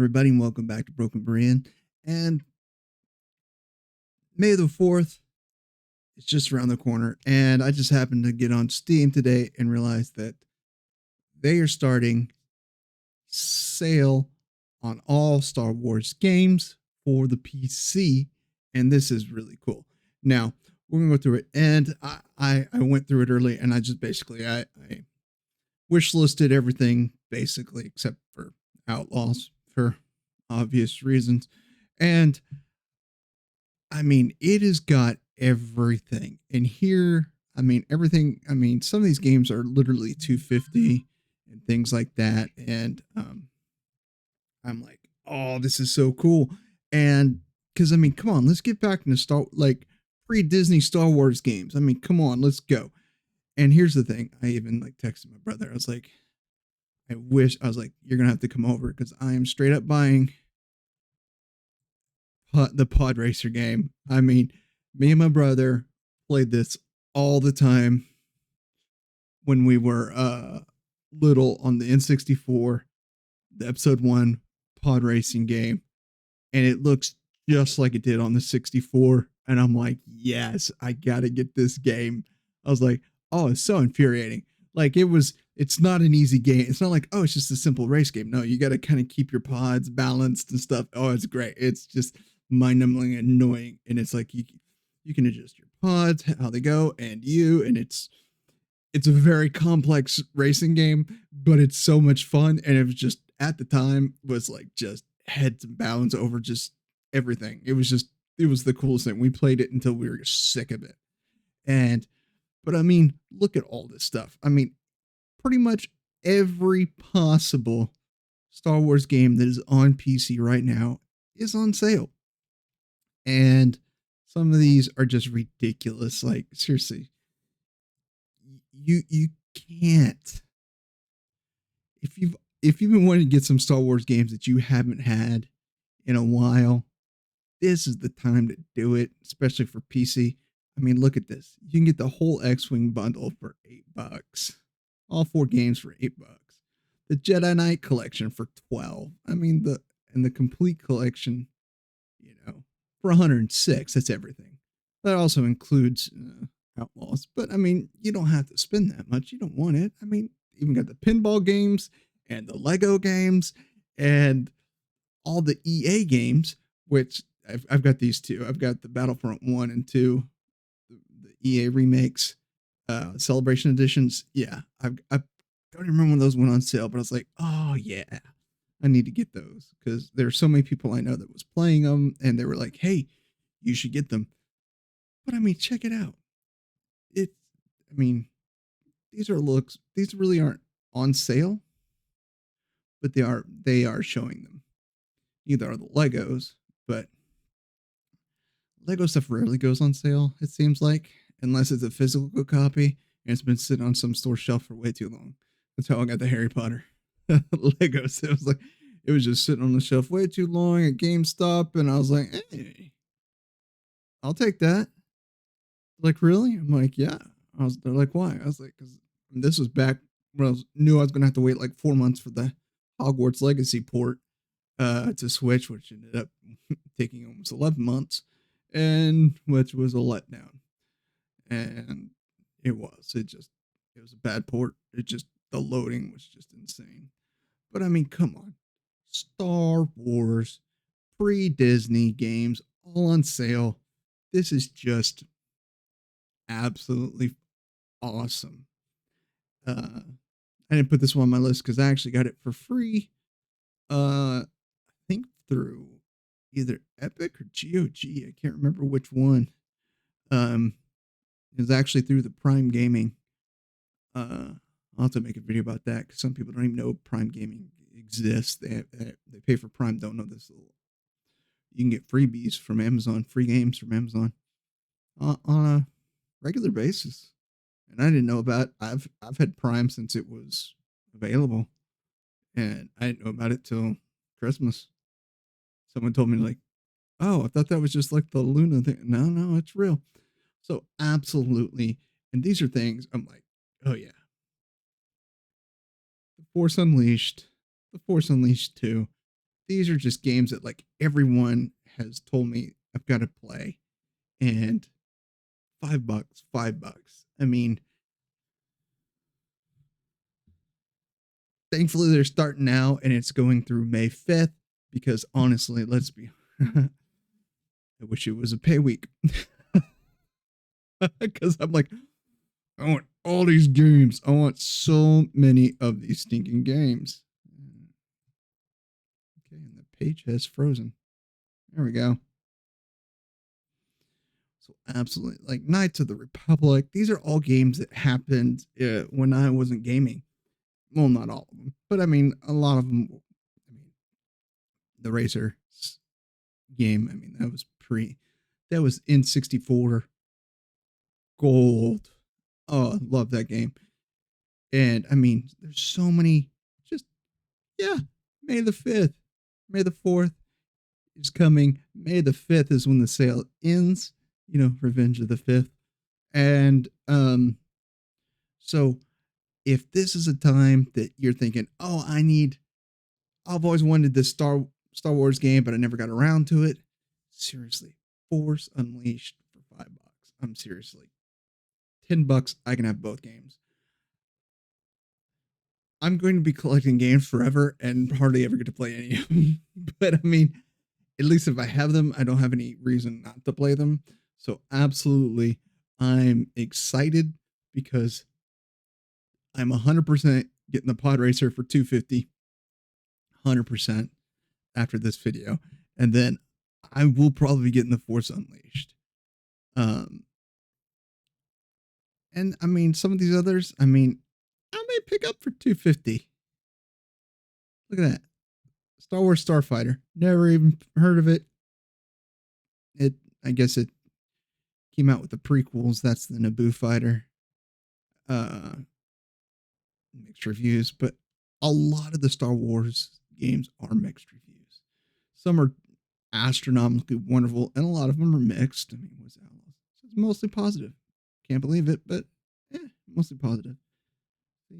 everybody, and welcome back to Broken Berean. And May the 4th is just around the corner, and I just happened to get on Steam today and realize that they are starting sale on all Star Wars games for the PC, and this is really cool. Now, we're going to go through it, and I went through it early, and I just basically, I wish listed everything, basically, except for Outlaws, for obvious reasons. And I mean, it has got everything. And here, I mean, everything. I mean, some of these games are literally 250 and things like that. And I'm like, oh, this is so cool. And because I mean, come on, let's get back into pre-Disney Star Wars games. I mean, come on, let's go. And here's the thing: I even like texted my brother. I was like, I was like, you're gonna have to come over because I am straight up buying the Pod Racer game. I mean, me and my brother played this all the time when we were little on the N64, the episode 1 pod racing game, and it looks just like it did on the 64. And I'm like, yes, I gotta get this game. I was like, oh, it's so infuriating. Like it's not an easy game. It's not like, oh, it's just a simple race game. No, you gotta kind of keep your pods balanced and stuff. Oh, it's great. It's just mind-numbing annoying. And it's like you can adjust your pods, how they go, and it's a very complex racing game, but it's so much fun. And it was just at the time was like just heads and bounds over just everything. It was the coolest thing. We played it until we were sick of it. And but I mean, look at all this stuff. I mean, pretty much every possible Star Wars game that is on PC right now is on sale. And some of these are just ridiculous. Like seriously, you can't if you've been wanting to get some Star Wars games that you haven't had in a while, this is the time to do it, especially for PC. I mean, look at this. You can get the whole X-Wing bundle for $8. All 4 games for $8. The Jedi Knight collection for 12. I mean, the complete collection, for 106. That's everything. That also includes Outlaws. But I mean, you don't have to spend that much. You don't want it. I mean, even got the pinball games and the Lego games and all the EA games, which I've got these two. I've got the Battlefront 1 and 2, the EA remakes, Celebration editions. Yeah, I don't even remember when those went on sale, but I was like, oh yeah, I need to get those because there's so many people I know that was playing them, and they were like, hey, you should get them. But I mean, check it out. I mean, these really aren't on sale, but they are showing them. Neither are the Legos, but Lego stuff rarely goes on sale, it seems like, unless it's a physical copy and it's been sitting on some store shelf for way too long. That's how I got the Harry Potter Legos. It was just sitting on the shelf way too long at GameStop, and I was like, hey, I'll take that. Like, really? I'm like, yeah. They're like, why? I was like, because this was back when knew I was gonna have to wait like 4 months for the Hogwarts Legacy port to Switch, which ended up taking almost 11 months, and which was a letdown. And it was a bad port. The loading was just insane. But I mean, come on, Star Wars, pre-Disney games, all on sale. This is just absolutely awesome. I didn't put this one on my list because I actually got it for free. I think through either Epic or GOG. I can't remember which one. It was actually through the Prime Gaming. I'll have to make a video about that because some people don't even know Prime Gaming exists. They pay for Prime, don't know this. You can get freebies from Amazon, free games from Amazon on a regular basis. And I didn't know about. I've had Prime since it was available, and I didn't know about it till Christmas. Someone told me like, "Oh, I thought that was just like the Luna thing." No, it's real. So absolutely, and these are things I'm like, oh yeah, The Force Unleashed 2. these are just games that like everyone has told me I've got to play, and $5, $5. I mean, thankfully they're starting now, and it's going through May 5th. Because honestly, let's be, I wish it was a pay week. Because I'm like, I want all these games. I want so many of these stinking games. Okay, and the page has frozen. There we go. So absolutely, like Knights of the Republic. These are all games that happened when I wasn't gaming. Well, not all of them, but I mean a lot of them. I mean, the Racer game. I mean, that was N64 gold. Oh, I love that game. And I mean, there's so many. Just yeah, May the 5th, May the 4th is coming. May the 5th is when the sale ends. You know, Revenge of the 5th. And so if this is a time that you're thinking, oh, I've always wanted this Star Wars game, but I never got around to it. Seriously, Force Unleashed for $5. I'm seriously $10. I can have both games. I'm going to be collecting games forever and hardly ever get to play any of them. But I mean, at least if I have them, I don't have any reason not to play them. So absolutely, I'm excited because I'm 100% getting the Pod Racer for $250. 100% after this video, and then I will probably be getting the Force Unleashed. And I mean, some of these others, I mean, I may pick up for $250. Look at that, Star Wars Starfighter. Never even heard of it. I guess it came out with the prequels. That's the Naboo fighter. Mixed reviews, but a lot of the Star Wars games are mixed reviews. Some are astronomically wonderful, and a lot of them are mixed. I mean, what's that? It's mostly positive. Can't believe it, but mostly positive.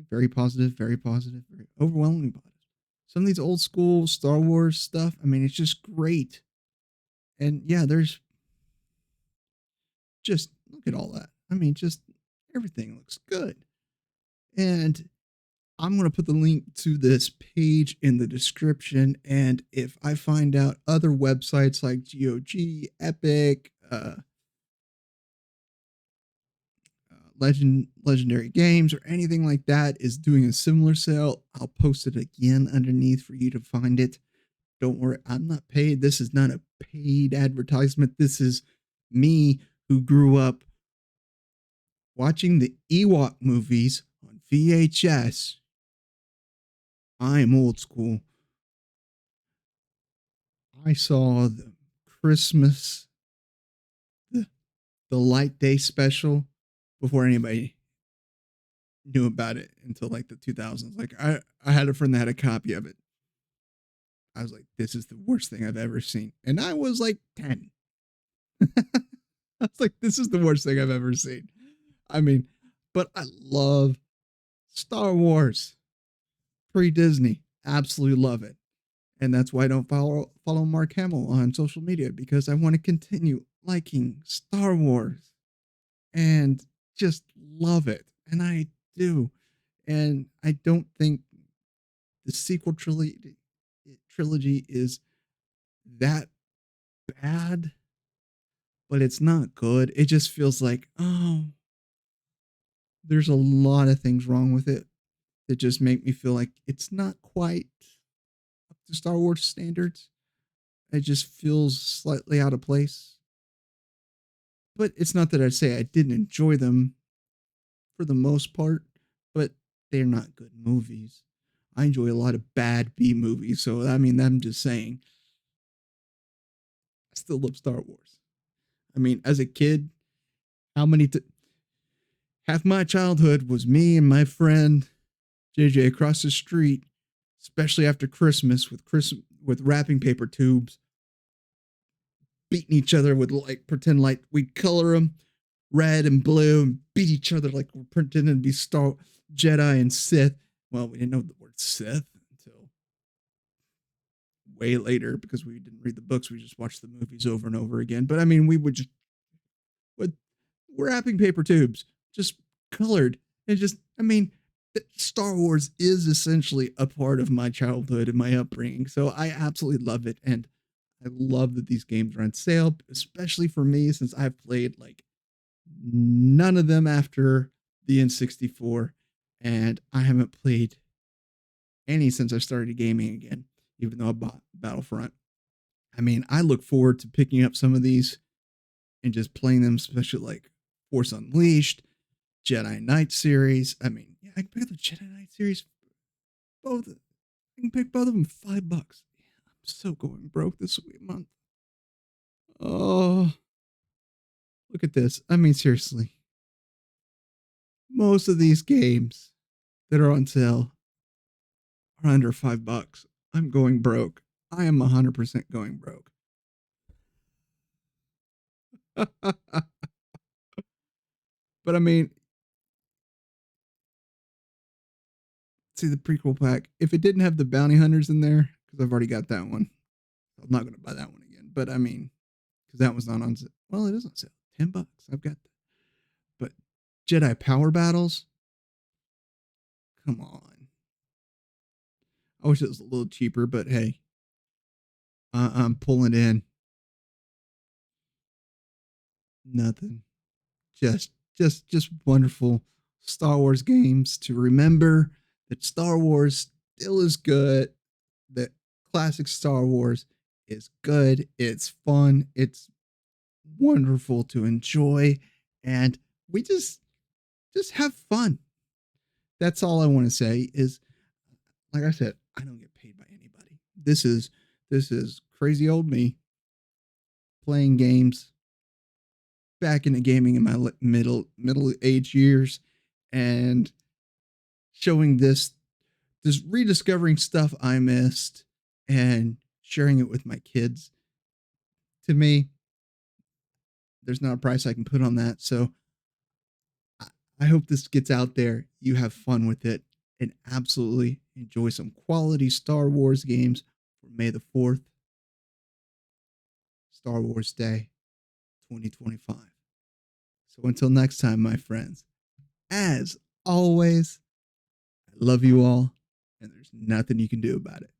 Very positive, very positive, very overwhelmingly positive. Some of these old school Star Wars stuff, I mean, it's just great. And yeah, there's just look at all that. I mean, just everything looks good. And I'm going to put the link to this page in the description. And if I find out other websites like GOG, Epic, Legendary Games, or anything like that is doing a similar sale, I'll post it again underneath for you to find it. Don't worry, I'm not paid. This is not a paid advertisement. This is me who grew up watching the Ewok movies on VHS. I am old school. I saw the Christmas, the Light Day special before anybody knew about it until like the 2000s. Like I had a friend that had a copy of it. I was like, this is the worst thing I've ever seen. And I was like 10. I was like, this is the worst thing I've ever seen. I mean, but I love Star Wars. Pre-Disney. Absolutely love it. And that's why I don't follow Mark Hamill on social media, because I want to continue liking Star Wars and just love it. And I do. And I don't think the sequel trilogy is that bad, but it's not good. It just feels like, oh, there's a lot of things wrong with it that just make me feel like it's not quite up to Star Wars standards. It just feels slightly out of place. But it's not that I say I didn't enjoy them for the most part, but they're not good movies. I enjoy a lot of bad B movies, so I mean, I'm just saying, I still love Star Wars. I mean, as a kid, how many half my childhood was me and my friend JJ across the street, especially after Christmas with wrapping paper tubes, beating each other with like pretend like we'd color them red and blue and beat each other like we're pretending to be Star Jedi and Sith. Well, we didn't know the word Sith until way later because we didn't read the books. We just watched the movies over and over again. But I mean, we would just with wrapping paper tubes, just colored, and just I mean, Star Wars is essentially a part of my childhood and my upbringing. So I absolutely love it, and I love that these games are on sale, especially for me since I've played like none of them after the N64, and I haven't played any since I started gaming again, even though I bought Battlefront. I mean, I look forward to picking up some of these and just playing them, especially like Force Unleashed, Jedi Knight series. I mean, yeah, I can pick up the Jedi Knight series. Both, I can pick both of them $5. Yeah, I'm so going broke this month. Oh, look at this. I mean, seriously, most of these games that are on sale are under $5. I'm going broke. I am 100% going broke. But I mean, see the prequel pack. If it didn't have the bounty hunters in there, because I've already got that one, I'm not going to buy that one again. But I mean, because that was not on sale. Well, it is on sale. $10. I've got that. But Jedi Power Battles, come on. I wish it was a little cheaper, but hey, I'm pulling in nothing. Just wonderful Star Wars games to remember that Star Wars still is good. That classic Star Wars is good. It's fun. It's wonderful to enjoy, and we just have fun. That's all I want to say is, like I said, I don't get paid by anybody. This is crazy old me playing games back into gaming in my middle age years and showing this rediscovering stuff I missed and sharing it with my kids. To me, there's not a price I can put on that. So I hope this gets out there. You have fun with it and absolutely enjoy some quality Star Wars games for May the 4th, Star Wars Day 2025. So until next time, my friends, as always, I love you all, and there's nothing you can do about it.